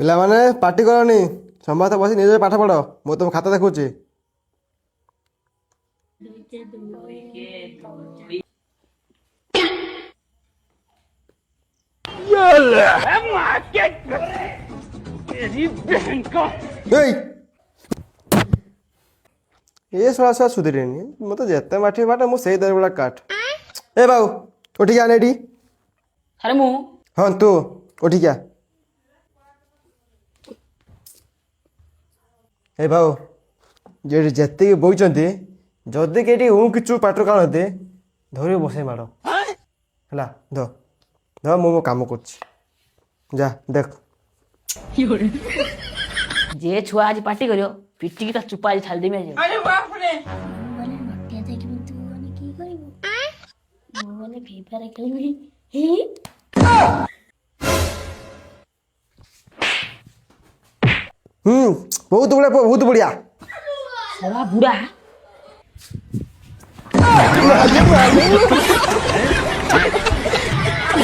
ପିଲାମାନେ ପାଟି କରନି, ସମସ୍ତେ ବସି ନିଜେ ପାଠ ପଢ଼। ମୁଁ ତୁମ ଖାତା ଦେଖୁଛି। ଏଇ ଏ ଶଳା ସୁଧୁରିନି, ମୋତେ ଯେତେ ମାଠି ବାଟ ମୁଁ ସେଇ ଦରବେଳା କାଠ। ଏ ବାବୁ ଉଠିକି ଆନେ ଏଠି। ଆରେ ମୁଁ ହଁ ତୁ ଉଠିକି ଆ। ଏ ବାବୁ ଯେଠି ଯେତିକି ବଇଛନ୍ତି, ଯଦି କେଠି କିଛି ପାଟିରୁ କାଢ଼ନ୍ତି ଧରି ବସେଇ ମାଡ଼ ହେଲା। ଧର ମୁଁ ମୋ କାମ କରୁଛି, ଯା ଦେଖ। ଯେ ଛୁଆ ଆଜି ପାଟି କରିବ ପିଟିକି ତା ଚୁପା ଆଜି ଛାଡ଼ିଦେମି ଆଜି। ନଟିଆ ଦେଖିବୁ ତୁ ମାନେ କି କରିବୁ? ମୁଁ ମାନେ ଫ୍ରି ଫାୟାର ଖେଳିବି। ବହୁତ ବଢ଼ିଆ ବହୁତ ବଢ଼ିଆ। ଶଳା ବୁଢ଼ା